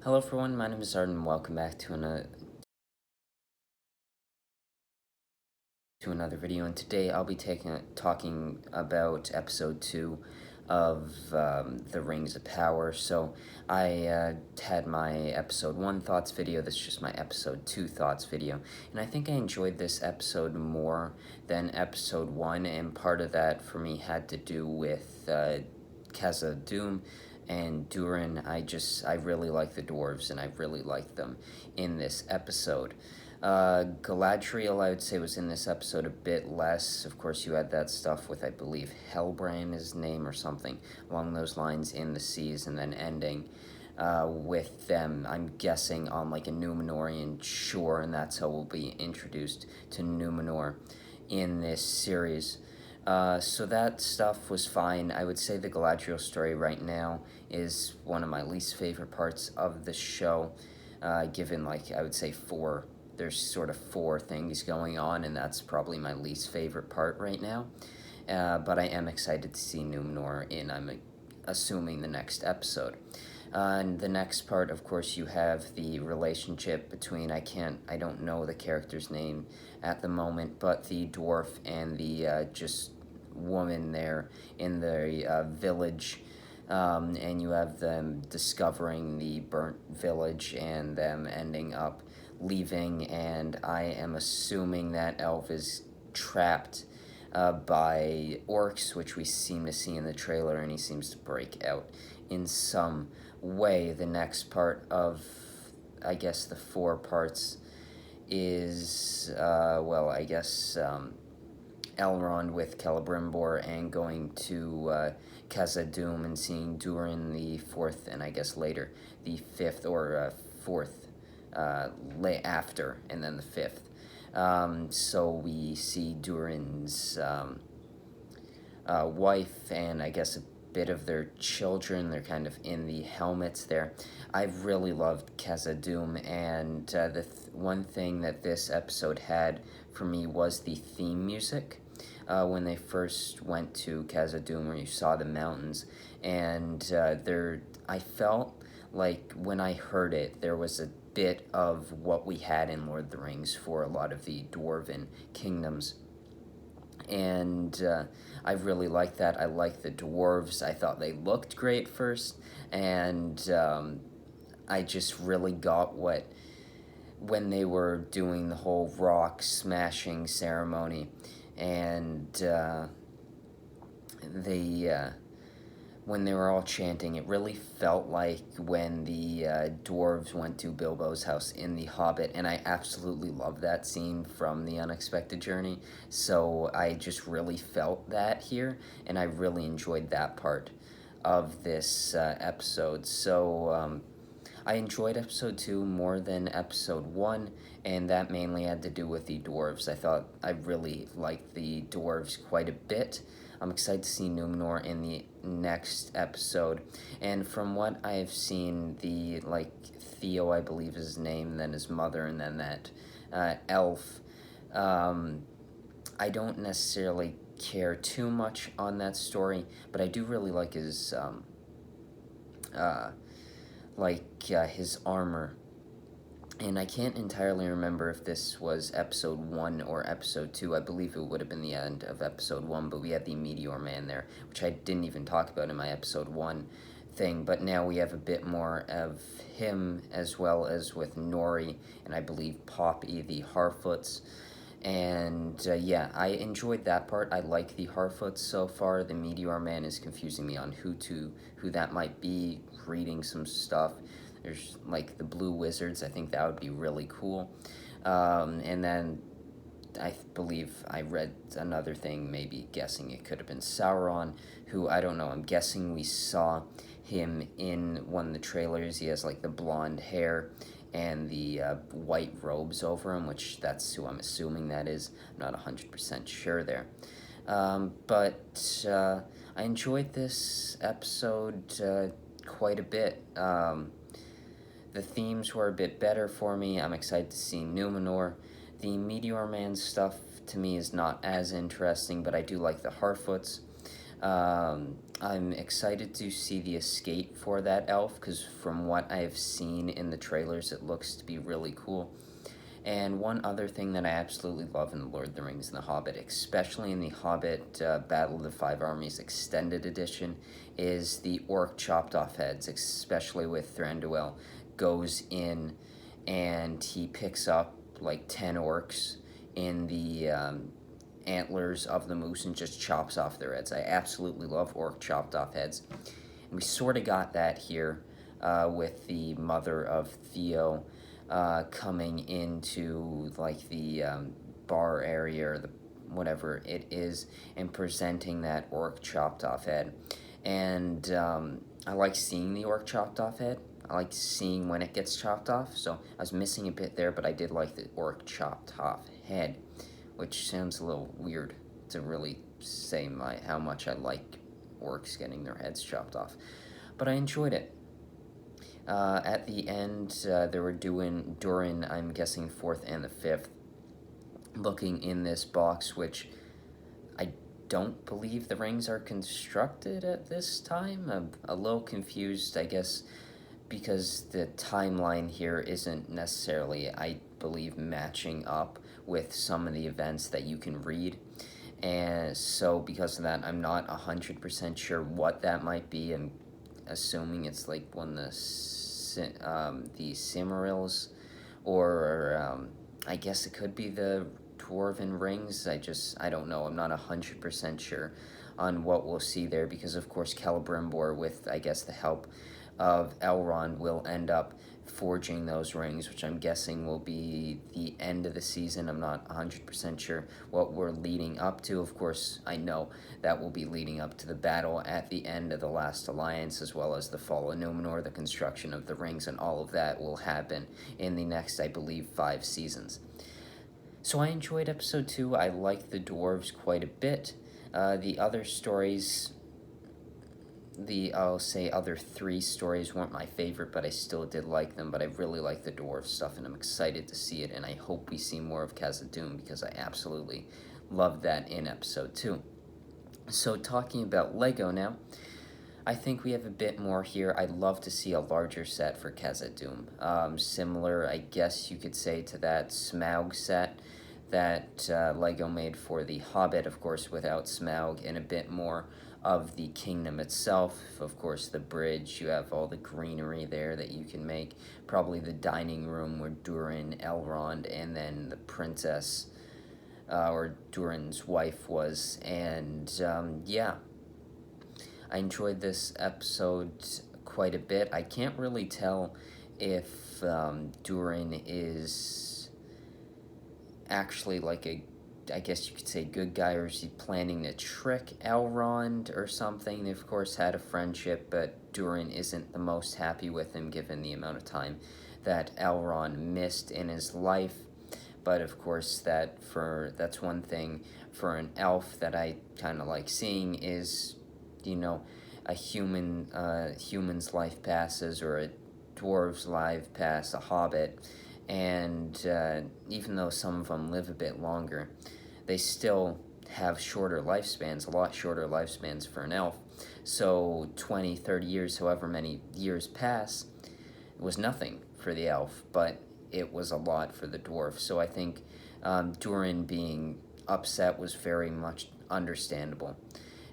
Hello everyone, my name is Zard and welcome back to another video, and today I'll be talking about episode 2 of The Rings of Power. So I had my episode 1 thoughts video, this is just my episode 2 thoughts video, and I think I enjoyed this episode more than episode 1, and part of that for me had to do with Khazad-dûm and Durin. I really like the dwarves, and I really like them in this episode. Galadriel, I would say, was in this episode a bit less. Of course, you had that stuff with, I believe, Hellbrand, his name, or something along those lines, in the seas, and then ending with them, I'm guessing, on like a Númenórean shore, and that's how we'll be introduced to Númenor in this series. So that stuff was fine. I would say the Galadriel story right now is one of my least favorite parts of the show, given, like, I would say there's sort of 4 things going on, and that's probably my least favorite part right now. But I am excited to see Númenor in, I'm assuming, the next episode. And the next part, of course, you have the relationship between, I don't know the character's name at the moment, but the dwarf and the just woman there in the village. And you have them discovering the burnt village and them ending up leaving, and I am assuming that elf is trapped by orcs, which we seem to see in the trailer, and he seems to break out in some way. The next part of, I guess, the 4 parts is, Elrond with Celebrimbor and going to Khazad-dûm and seeing Durin the 4th, and I guess later the 5th or 4th, after, and then the 5th. So we see Durin's wife and I guess a bit of their children. They're kind of in the helmets there. I really loved Khazad-dûm, and one thing that this episode had for me was the theme music. When they first went to Khazad-dûm, where you saw the mountains, and I felt like when I heard it, there was a bit of what we had in Lord of the Rings for a lot of the dwarven kingdoms. And I really liked that. I liked the dwarves. I thought they looked great first, and I just really got when they were doing the whole rock smashing ceremony, and when they were all chanting, it really felt like when the dwarves went to Bilbo's house in The Hobbit, and I absolutely love that scene from The Unexpected Journey, so I just really felt that here, and I really enjoyed that part of this episode. So I enjoyed episode 2 more than episode 1, and that mainly had to do with the dwarves. I thought I really liked the dwarves quite a bit. I'm excited to see Númenor in the next episode, and from what I've seen, Theo, I believe is his name, then his mother, and then that elf, I don't necessarily care too much on that story, but I do really like his his armor. And I can't entirely remember if this was episode 1 or episode 2. I believe it would have been the end of episode 1, but we had the Meteor Man there, which I didn't even talk about in my episode 1 thing, but now we have a bit more of him, as well as with Nori, and I believe Poppy, the Harfoots. And yeah, I enjoyed that part. I like the Harfoots so far. The Meteor Man is confusing me on who that might be, reading some stuff. There's, like, the Blue Wizards. I think that would be really cool. And then I believe I read another thing, maybe guessing it could have been Sauron, who, I don't know, I'm guessing we saw him in one of the trailers. He has, like, the blonde hair and the white robes over him, which that's who I'm assuming that is. I'm not 100% sure there. But I enjoyed this episode quite a bit. The themes were a bit better for me. I'm excited to see Númenor. The Meteor Man stuff, to me, is not as interesting, but I do like the Harfoots. I'm excited to see the escape for that elf, because from what I've seen in the trailers, it looks to be really cool. And one other thing that I absolutely love in The Lord of the Rings and The Hobbit, especially in The Hobbit Battle of the Five Armies Extended Edition, is the orc chopped off heads, especially with Thranduil goes in and he picks up like 10 orcs in the antlers of the moose and just chops off their heads. I absolutely love orc chopped off heads. And we sort of got that here with the mother of Theo coming into like the bar area or the whatever it is and presenting that orc chopped off head. And I like seeing the orc chopped off head. I like seeing when it gets chopped off. So I was missing a bit there, but I did like the orc chopped off head, which sounds a little weird to really say how much I like orcs getting their heads chopped off. But I enjoyed it. At the end, they were doing Durin, I'm guessing 4th and the 5th, looking in this box, which I don't believe the rings are constructed at this time. I'm a little confused, I guess, because the timeline here isn't necessarily, I believe, matching up with some of the events that you can read. And so because of that, I'm not 100% sure what that might be. I'm assuming it's like one of the Silmarils, or I guess it could be the Dwarven Rings. I don't know. I'm not 100% sure on what we'll see there, because of course Celebrimbor, with I guess the help of Elrond, will end up forging those rings, which I'm guessing will be the end of the season. I'm not 100% sure what we're leading up to. Of course, I know that will be leading up to the battle at the end of the Last Alliance, as well as the fall of Numenor, the construction of the rings, and all of that will happen in the next, I believe, 5 seasons. So I enjoyed episode 2. I liked the dwarves quite a bit. The other stories, I'll say other 3 stories weren't my favorite, but I still did like them. But I really like the dwarf stuff, and I'm excited to see it, and I hope we see more of Khazad-dûm, because I absolutely loved that in episode 2. So talking about Lego now, I think we have a bit more here. I'd love to see a larger set for Khazad-dûm. Similar, I guess you could say, to that Smaug set that Lego made for The Hobbit, of course, without Smaug, and a bit more of the kingdom itself. Of course, the bridge, you have all the greenery there that you can make. Probably the dining room where Durin, Elrond, and then the princess, or Durin's wife was. And yeah, I enjoyed this episode quite a bit. I can't really tell if Durin is actually like I guess you could say, good guy, or is he planning to trick Elrond or something? They, of course, had a friendship, but Durin isn't the most happy with him given the amount of time that Elrond missed in his life. But, of course, that's one thing for an elf that I kind of like seeing is, a human's life passes, or a dwarf's life pass, a hobbit, and even though some of them live a bit longer, they still have shorter lifespans, a lot shorter lifespans for an elf. So 20, 30 years, however many years pass, was nothing for the elf, but it was a lot for the dwarf. So I think Durin being upset was very much understandable.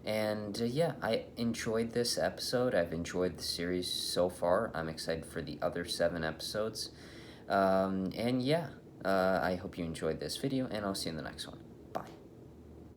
And yeah, I enjoyed this episode. I've enjoyed the series so far. I'm excited for the other 7 episodes. And yeah, I hope you enjoyed this video, and I'll see you in the next one.